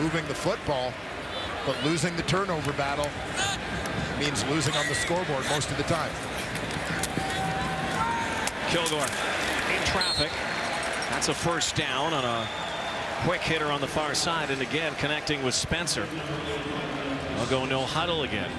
moving the football, but losing the turnover battle means losing on the scoreboard most of the time. Kilgore in traffic. That's a first down on a quick hitter on the far side, and again connecting with Spencer. They'll go no huddle again.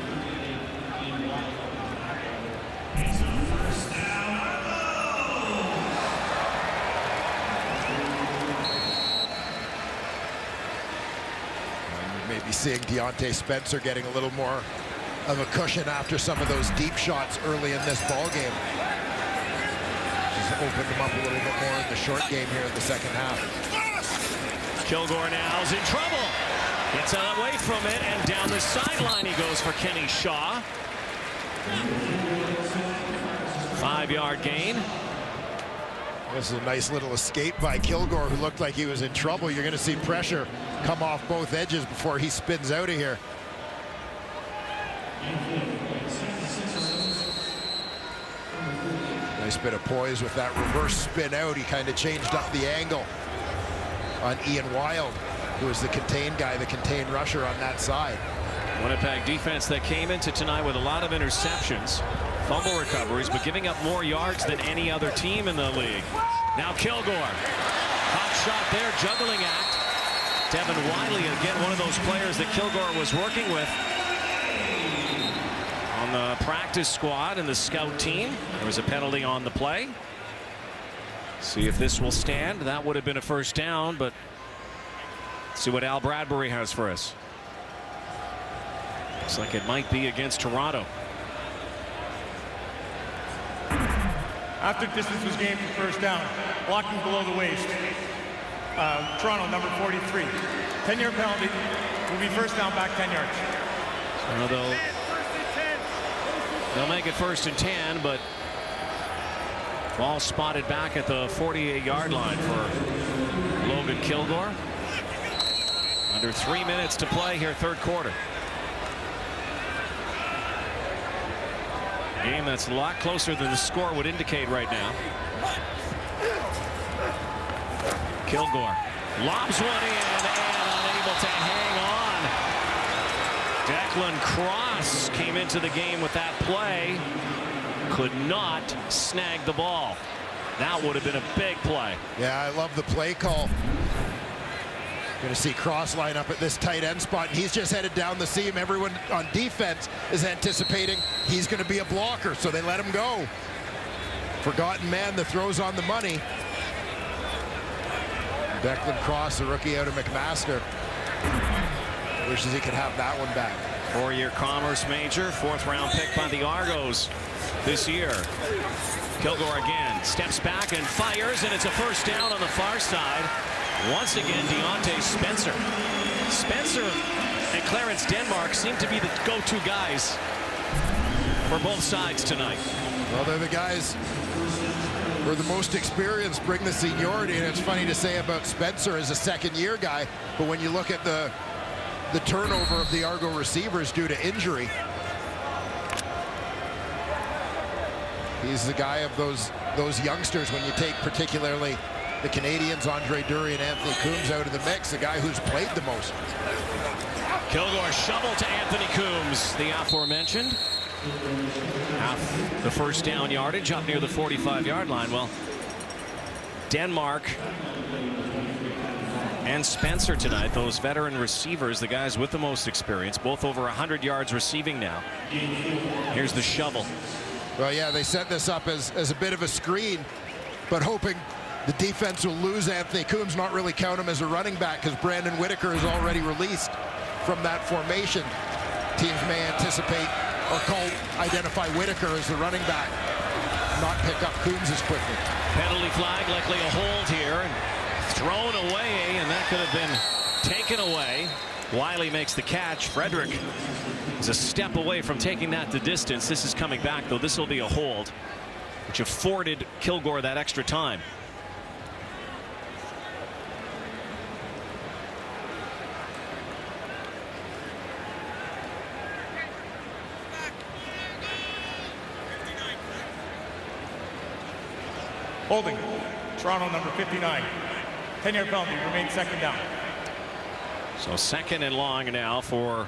Maybe seeing Deontay Spencer getting a little more of a cushion after some of those deep shots early in this ball game. Just opened them up a little bit more in the short game here in the second half. Kilgore now is in trouble. Gets away from it, and down the sideline he goes for Kenny Shaw. 5-yard gain. This is a nice little escape by Kilgore, who looked like he was in trouble. You're going to see pressure come off both edges before he spins out of here. Nice bit of poise with that reverse spin out. He kind of changed up the angle on Ian Wild, who was the contained guy, the contained rusher on that side. Winnipeg defense that came into tonight with a lot of interceptions, fumble recoveries, but giving up more yards than any other team in the league. Now Kilgore. Hot shot there, juggling act. Devin Wiley, again, one of those players that Kilgore was working with on the practice squad and the scout team. There was a penalty on the play. See if this will stand. That would have been a first down, but see what Al Bradbury has for us. Looks like it might be against Toronto. After distance was gained for first down, blocking below the waist. Toronto, number 43. 10-yard penalty. Will be first down, back 10 yards. So they'll make it 1st and 10, but ball spotted back at the 48-yard line for Logan Kilgore. Under 3 minutes to play here, third quarter. Game that's a lot closer than the score would indicate right now. Kilgore lobs one in and unable to hang on. Declan Cross came into the game with that play. Could not snag the ball. That would have been a big play. Yeah, I love the play call. Going to see Cross line up at this tight end spot, and he's just headed down the seam. Everyone on defense is anticipating he's going to be a blocker, so they let him go. Forgotten man that throws on the money. Declan Cross, the rookie out of McMaster, wishes he could have that one back. 4-year Commerce major, 4th-round pick by the Argos this year. Kilgore again steps back and fires, and it's a first down on the far side. Once again, Deontay Spencer. Spencer and Clarence Denmark seem to be the go-to guys for both sides tonight. Well, they're the guys who are the most experienced, bring the seniority, and it's funny to say about Spencer as a second-year guy, but when you look at the turnover of the Argo receivers due to injury, he's the guy of those youngsters. When you take particularly the Canadians, Andre Dury and Anthony Coombs out of the mix, the guy who's played the most. Kilgore shovel to Anthony Coombs, the aforementioned. Half the first down yardage up near the 45-yard line. Well, Denmark and Spencer tonight, those veteran receivers, the guys with the most experience, both over 100 yards receiving now. Here's the shovel. Well, yeah, they set this up as a bit of a screen, but hoping the defense will lose Anthony Coombs, not really count him as a running back, because Brandon Whitaker is already released from that formation. Teams may anticipate or identify Whitaker as the running back, not pick up Coombs as quickly. Penalty flag, likely a hold here, and thrown away, and that could have been taken away. Wiley makes the catch. Frederick is a step away from taking that the distance. This is coming back, though. This will be a hold, which afforded Kilgore that extra time. Holding. Toronto, number 59. 10-yard penalty. Remains second down. So second and long now for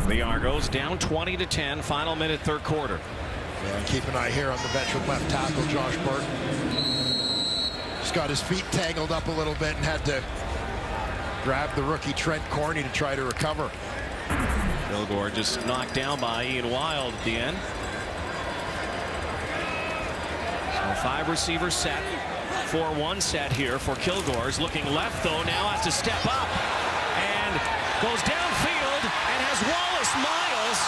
the Argos, down 20-10, final minute, third quarter. Yeah, and keep an eye here on the veteran left tackle, Josh Barton. Just got his feet tangled up a little bit and had to grab the rookie Trent Corney to try to recover. Kilgore just knocked down by Ian Wild at the end. So 5 receiver set, 4-1 set here for Kilgore's. Looking left though, now has to step up and goes downfield and has Wallace Miles,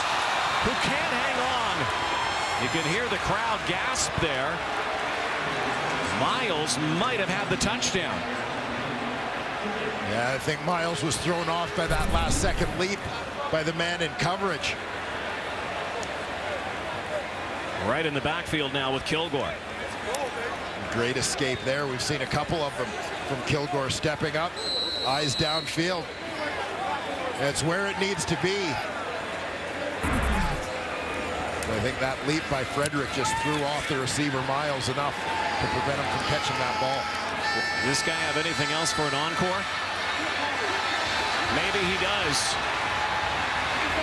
who can't hang on. You can hear the crowd gasp there. Miles might have had the touchdown. Yeah, I think Miles was thrown off by that last second leap by the man in coverage. Right in the backfield now with Kilgore. Great escape there. We've seen a couple of them from Kilgore stepping up, eyes downfield. It's where it needs to be. I think that leap by Frederick just threw off the receiver Miles enough to prevent him from catching that ball. Does this guy have anything else for an encore? Maybe he does.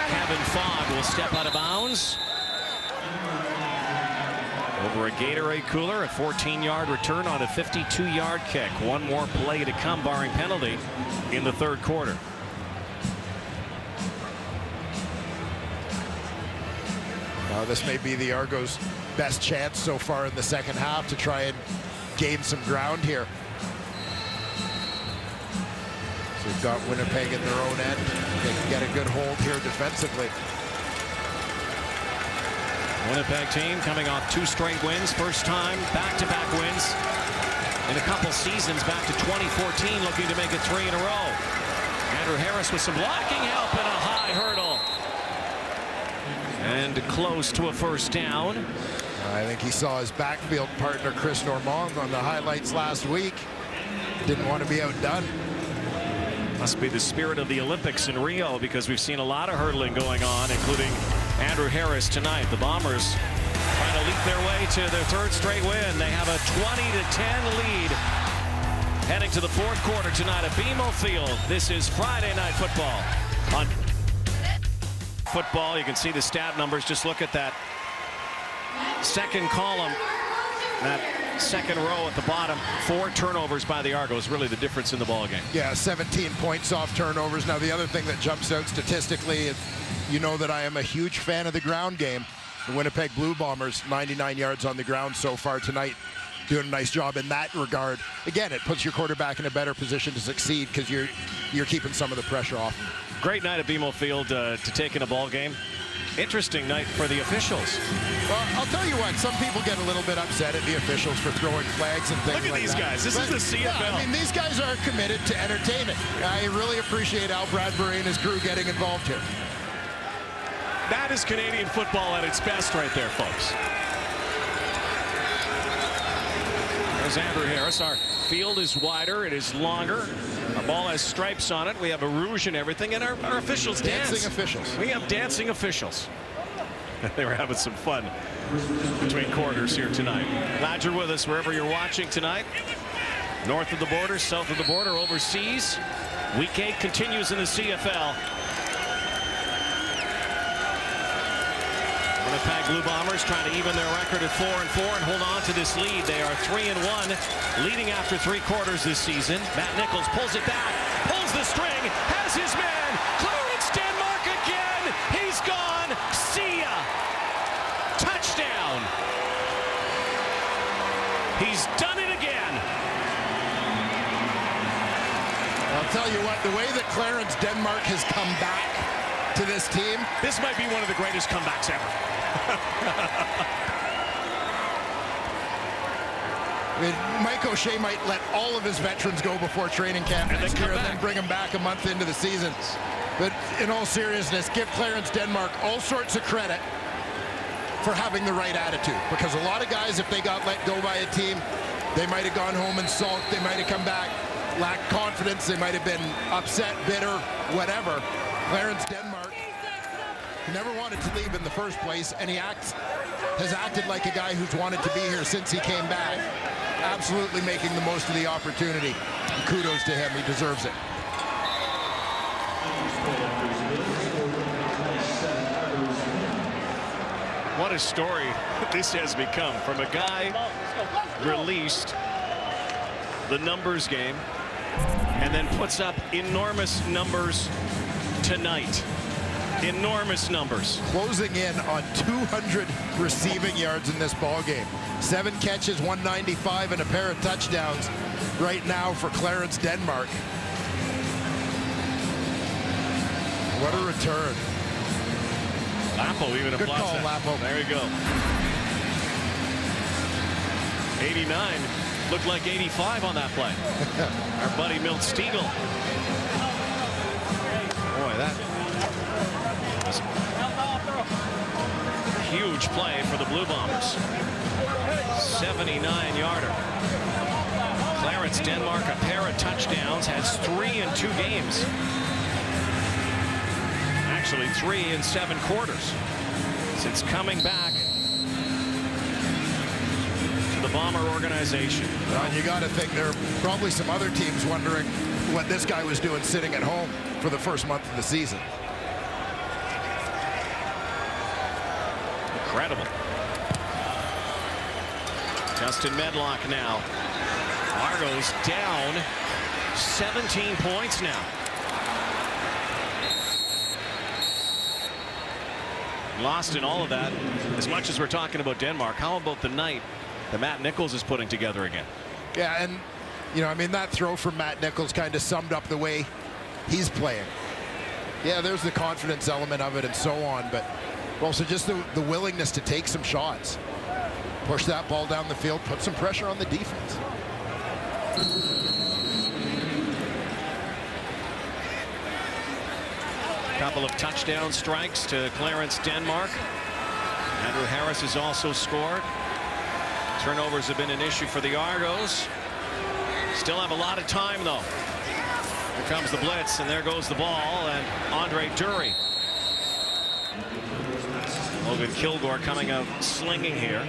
Kevin Fogg will step out of bounds. Over a Gatorade cooler, a 14-yard return on a 52-yard kick. One more play to come, barring penalty, in the third quarter. Now this may be the Argos' best chance so far in the second half to try and gain some ground here. So we've got Winnipeg in their own end. They can get a good hold here defensively. Winnipeg team coming off 2 straight wins, first time back-to-back wins in a couple seasons, back to 2014, looking to make it 3 in a row. Andrew Harris with some blocking help and a high hurdle. And close to a first down. I think he saw his backfield partner Chris Normand on the highlights last week. Didn't want to be outdone. Must be the spirit of the Olympics in Rio, because we've seen a lot of hurdling going on, including Andrew Harris tonight. The Bombers trying to leap their way to their 3rd straight win. They have a 20-10 lead heading to the 4th quarter tonight at BMO Field. This is Friday Night Football. On football, you can see the stat numbers. Just look at that second column, that second row at the bottom. 4 turnovers by the Argos, really the difference in the ball game. Yeah, 17 points off turnovers. Now the other thing that jumps out statistically, you know that I am a huge fan of the ground game. The Winnipeg Blue Bombers, 99 yards on the ground so far tonight, doing a nice job in that regard. Again, it puts your quarterback in a better position to succeed because you're keeping some of the pressure off. Great night at BMO Field to take in a ball game. Interesting night for the officials. Well, I'll tell you what, some people get a little bit upset at the officials for throwing flags and things like that. Look at these guys. This is the CFL. Yeah, I mean, these guys are committed to entertainment. I really appreciate Al Bradbury and his crew getting involved here. That is Canadian football at its best right there, folks. There's Andrew Harris. Our field is wider. It is longer. Our ball has stripes on it. We have a rouge and everything, and our officials dance. Dancing officials. We have dancing officials. They were having some fun between quarters here tonight. Glad you're with us wherever you're watching tonight. North of the border, south of the border, overseas. Week 8 continues in the CFL. Winnipeg Blue Bombers trying to even their record at 4-4 and hold on to this lead. They are 3-1, leading after 3 quarters this season. Matt Nichols pulls it back, pulls the string, has his man. Clarence Denmark again. He's gone. See ya. Touchdown. He's done it again. I'll tell you what, the way that Clarence Denmark has come back to this team. This might be one of the greatest comebacks ever. I mean, Mike O'Shea might let all of his veterans go before training camp next year and then bring them back a month into the season. But in all seriousness, give Clarence Denmark all sorts of credit for having the right attitude. Because a lot of guys, if they got let go by a team, they might have gone home and sulked. They might have come back, lacked confidence. They might have been upset, bitter, whatever. Clarence Denmark never wanted to leave in the first place, and he has acted like a guy who's wanted to be here since he came back. Absolutely making the most of the opportunity. And kudos to him. He deserves it. What a story this has become from a guy released the numbers game and then puts up enormous numbers tonight. Enormous numbers. Closing in on 200 receiving yards in this ball game. 7 catches, 195, and a pair of touchdowns right now for Clarence Denmark. What a return. Lapo even Good applauds call, that. Lapo. There you go. 89 looked like 85 on that play. Our buddy Milt Stiegel. Boy, that was a huge play for the Blue Bombers. 79-yarder. Clarence Denmark, a pair of touchdowns, has 3 in 2 games. Actually 3 in 7 quarters since coming back to the Bomber organization. Well, you got to think there are probably some other teams wondering what this guy was doing sitting at home for the first month of the season. Incredible. Justin Medlock now. Argos down 17 points now. Lost in all of that. As much as we're talking about Denmark, how about the night that Matt Nichols is putting together again? Yeah, and you know, I mean, that throw from Matt Nichols kind of summed up the way he's playing. Yeah, there's the confidence element of it and so on, but also just the willingness to take some shots, push that ball down the field, put some pressure on the defense. Couple of touchdown strikes to Clarence Denmark. Andrew Harris has also scored. Turnovers have been an issue for the Argos. Still have a lot of time, though. Here comes the blitz, and there goes the ball, and Andre Dury. Logan Kilgore coming out slinging here.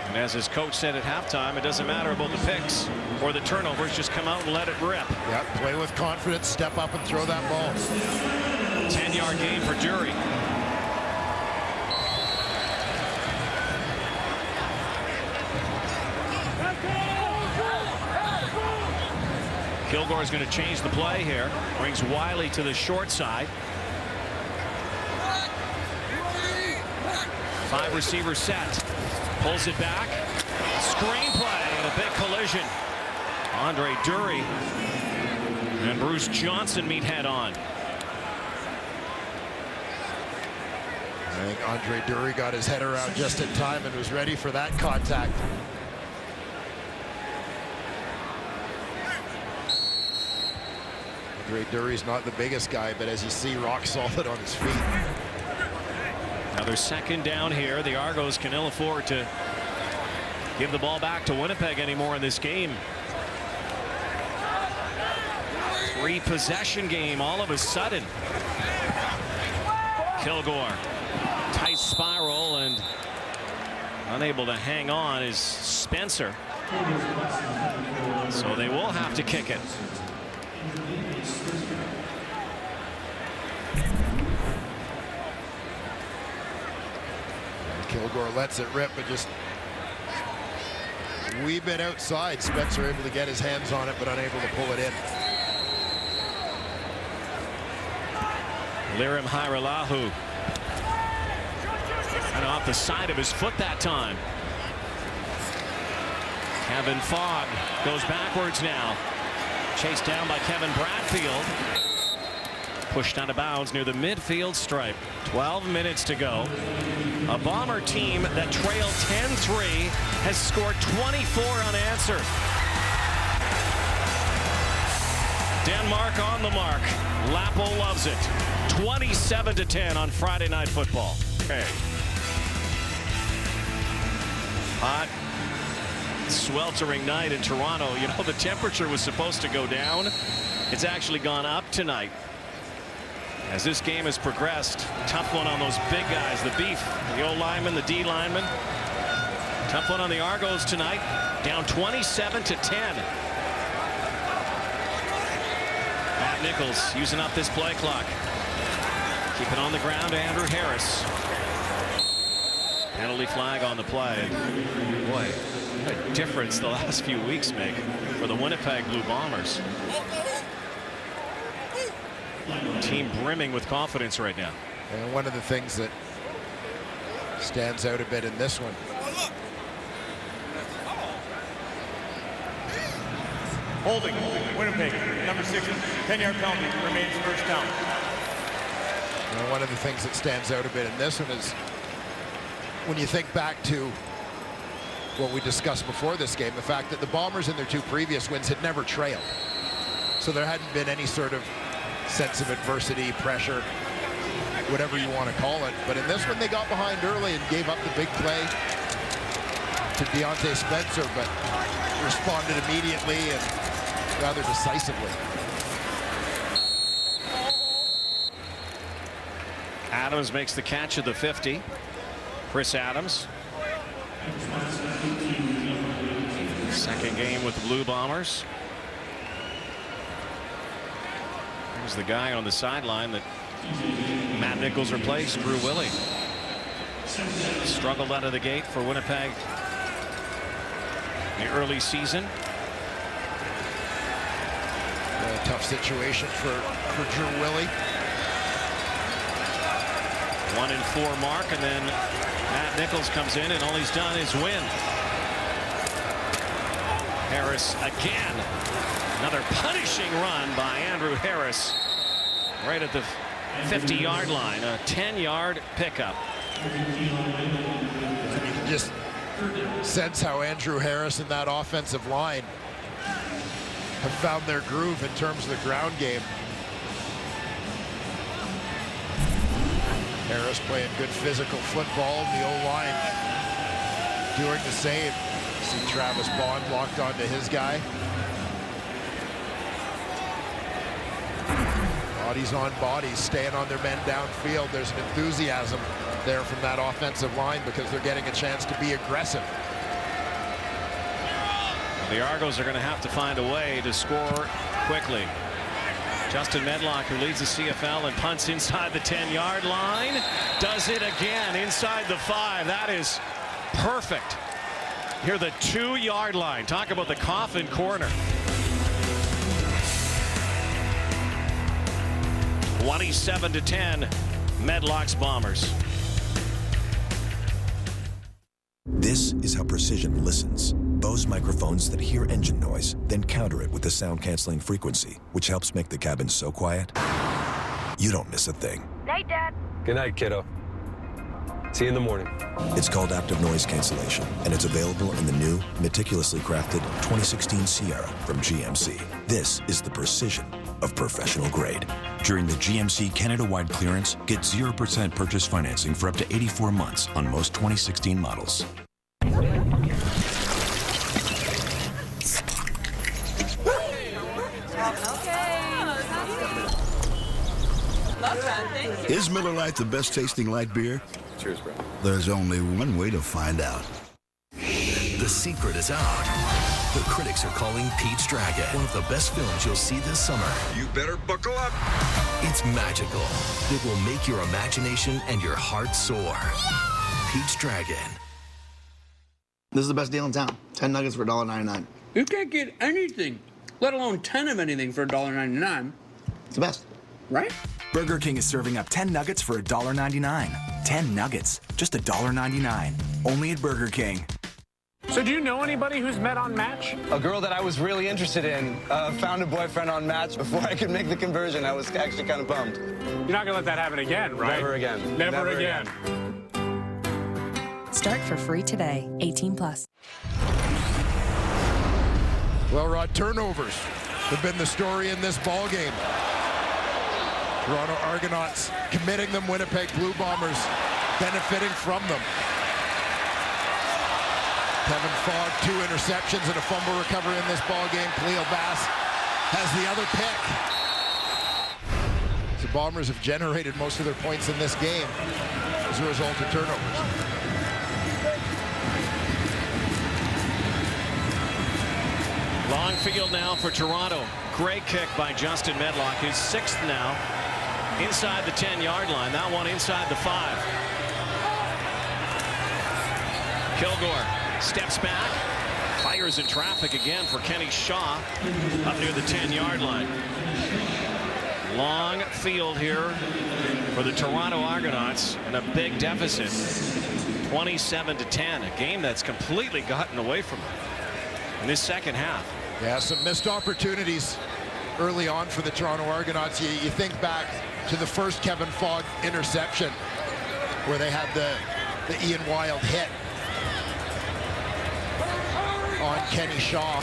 And as his coach said at halftime, it doesn't matter about the picks or the turnovers, just come out and let it rip. Yeah, play with confidence, step up and throw that ball. 10-yard gain for Dury. Kilgore is going to change the play here. Brings Wiley to the short side. 5 receiver set. Pulls it back. Screenplay and a big collision. Andre Dury and Bruce Johnson meet head on. I think Andre Dury got his head around just in time and was ready for that contact. Andre Dury's not the biggest guy, but as you see, rock solid on his feet. Another second down here. The Argos can ill afford to give the ball back to Winnipeg anymore in this game. 3-possession game all of a sudden. Kilgore, tight spiral, and unable to hang on is Spencer. So they will have to kick it. Kilgore lets it rip, but just a wee bit outside. Spencer able to get his hands on it, but unable to pull it in. Lirim Hajrullahu. And off the side of his foot that time. Kevin Fogg goes backwards now. Chased down by Kevin Bradfield. Pushed out of bounds near the midfield stripe. 12 minutes to go. A Bomber team that trailed 10-3 has scored 24 unanswered. Denmark on the mark. Lapo loves it. 27-10 on Friday Night Football. Okay. Hot, sweltering night in Toronto. You know, the temperature was supposed to go down. It's actually gone up tonight. As this game has progressed, tough one on those big guys, the beef, the O lineman, the D lineman. Tough one on the Argos tonight, down 27-10. Matt Nichols using up this play clock. Keep it on the ground to Andrew Harris. Penalty flag on the play. Boy, what a difference the last few weeks make for the Winnipeg Blue Bombers. Team brimming with confidence right now. And one of the things that stands out a bit in this one. Holding, Winnipeg, number 6, 10-yard penalty, remains first down. And one of the things that stands out a bit in this one is when you think back to what we discussed before this game, the fact that the Bombers in their 2 previous wins had never trailed. So there hadn't been any sort of sense of adversity, pressure, whatever you want to call it. But in this one, they got behind early and gave up the big play to Deontay Spencer, but responded immediately and rather decisively. Adams makes the catch at the 50. Chris Adams. Second game with the Blue Bombers. Here's the guy on the sideline that Matt Nichols replaced, Drew Willie. Struggled out of the gate for Winnipeg in the early season. A tough situation for Drew Willie. 1-4 mark, and then Matt Nichols comes in, and all he's done is win. Harris again. Another punishing run by Andrew Harris right at the 50-yard line. A 10-yard pickup. You can just sense how Andrew Harris and that offensive line have found their groove in terms of the ground game. Harris playing good physical football, and the O-line doing the same. See Travis Bond locked onto his guy. Bodies on bodies, staying on their men downfield. There's an enthusiasm there from that offensive line because they're getting a chance to be aggressive. The Argos are going to have to find a way to score quickly. Justin Medlock, who leads the CFL and punts inside the 10-yard line, does it again inside the 5. That is perfect. Here, the 2-yard line. Talk about the coffin corner. 27-10, Medlock's Bombers. This is how precision listens. Bose microphones that hear engine noise, then counter it with the sound-canceling frequency, which helps make the cabin so quiet, you don't miss a thing. Night, Dad. Good night, kiddo. See you in the morning. It's called active noise cancellation, and it's available in the new, meticulously crafted 2016 Sierra from GMC. This is the precision of professional grade. During the GMC Canada-wide clearance, get 0% purchase financing for up to 84 months on most 2016 models. Is Miller Lite the best tasting light beer? Cheers, bro. There's only one way to find out. The secret is out. The critics are calling Pete's Dragon one of the best films you'll see this summer. You better buckle up. It's magical. It will make your imagination and your heart soar. Yeah! Pete's Dragon. This is the best deal in town. 10 nuggets for $1.99. You can't get anything, let alone 10 of anything for $1.99. It's the best. Right? Burger King is serving up 10 nuggets for $1.99. 10 nuggets, just $1.99. Only at Burger King. So do you know anybody who's met on Match? A girl that I was really interested in found a boyfriend on Match before I could make the conversion. I was actually kind of bummed. You're not going to let that happen again, right? Never again. Never again. Start for free today. 18+. Well, Rod, turnovers have been the story in this ball game. Toronto Argonauts committing them, Winnipeg Blue Bombers benefiting from them. Kevin Fogg, 2 interceptions and a fumble recovery in this ball game. Khalil Bass has the other pick. The Bombers have generated most of their points in this game as a result of turnovers. Long field now for Toronto. Great kick by Justin Medlock, his 6th now. Inside the 10-yard line. That one inside the 5. Kilgore steps back, fires in traffic again for Kenny Shaw up near the 10-yard line. Long field here for the Toronto Argonauts and a big deficit, 27-10, a game that's completely gotten away from them in this second half. Yeah, some missed opportunities early on for the Toronto Argonauts. You think back to the first Kevin Fogg interception where they had the Ian Wild hit on Kenny Shaw.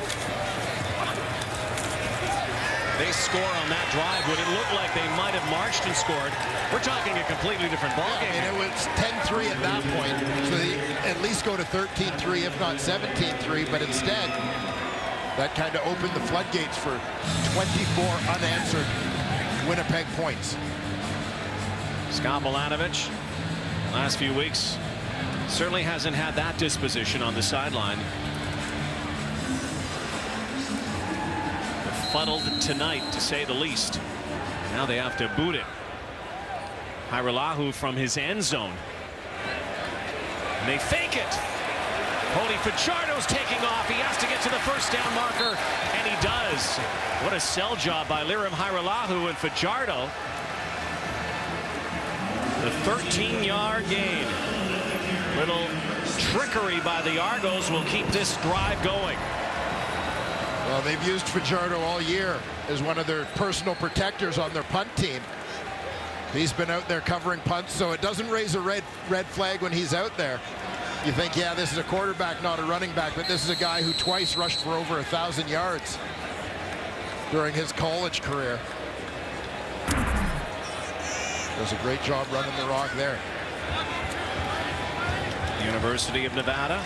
They score on that drive. Would it look like they might have marched and scored? We're talking a completely different ballgame. Yeah, I mean, it was 10-3 at that point, so they at least go to 13-3, if not 17-3, but instead, that kind of opened the floodgates for 24 unanswered Winnipeg points. Scott Milanovic, last few weeks, certainly hasn't had that disposition on the sideline. Befuddled tonight, to say the least. Now they have to boot it. Hairelahu from his end zone. And they fake it. Cody Fajardo's taking off. He has to get to the first down marker, and he does. What a sell job by Lirim Hairelahu and Fajardo. The 13-yard gain. Little trickery by the Argos will keep this drive going. Well, they've used Fajardo all year as one of their personal protectors on their punt team. He's been out there covering punts, so it doesn't raise a red flag when he's out there. You think, yeah, this is a quarterback, not a running back, but this is a guy who twice rushed for over 1,000 yards during his college career. Does a great job running the rock there. University of Nevada,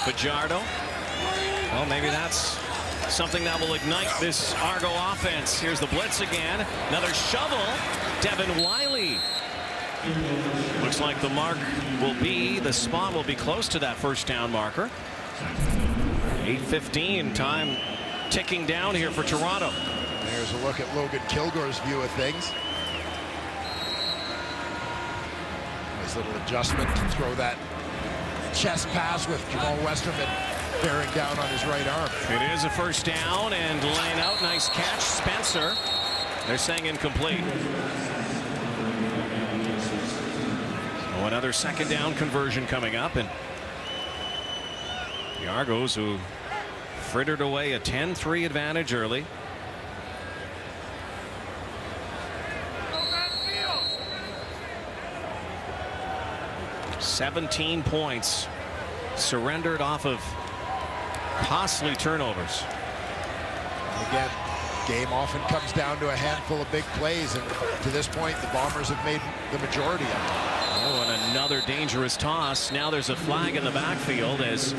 Fajardo. Well, maybe that's something that will ignite this Argo offense. Here's the blitz again. Another shovel. Devin Wiley. Looks like the mark will be, the spot will be close to that first down marker. 8:15, time ticking down here for Toronto. There's a look at Logan Kilgore's view of things. Nice little adjustment to throw that chest pass with Jamal Westerman bearing down on his right arm. It is a first down and laying out. Nice catch, Spencer. They're saying incomplete. Oh, another second down conversion coming up, and the Argos, who frittered away a 10-3 advantage early. $17 points surrendered off of costly turnovers. Again, game often comes down to a handful of big plays, and to this point the Bombers have made the majority of them. Oh, and another dangerous toss. Now there's a flag in the backfield as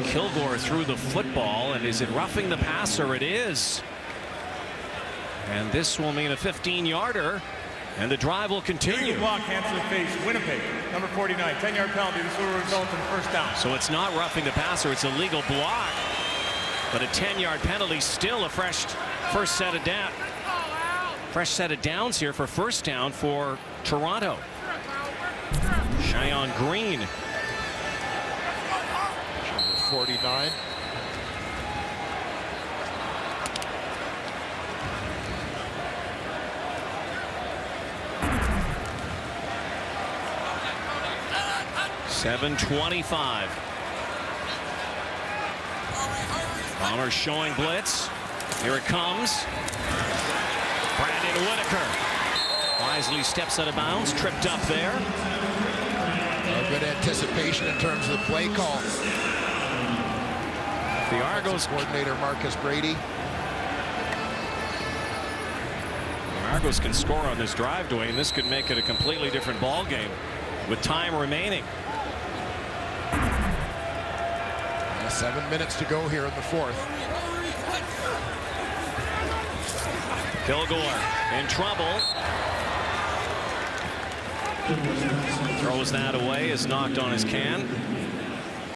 Kilgore threw the football, and is it roughing the passer? It is. And this will mean a 15-yarder, and the drive will continue. Block, hands to the face, Winnipeg, number 49, 10-yard penalty. This will result in a first down. So it's not roughing the passer, it's a legal block. But a 10-yard penalty, still a fresh set of downs here for first down for Toronto. Cheyenne Green. Number 49. .725. Bombers showing blitz. Here it comes. Brandon Whitaker wisely steps out of bounds, tripped up there. Good anticipation in terms of the play call. The Argos coordinator Marcus Brady. The Argos can score on this drive, Dwayne. This could make it a completely different ball game with time remaining. 7 minutes to go here in the fourth. Kilgore in trouble. Throws that away, is knocked on his can.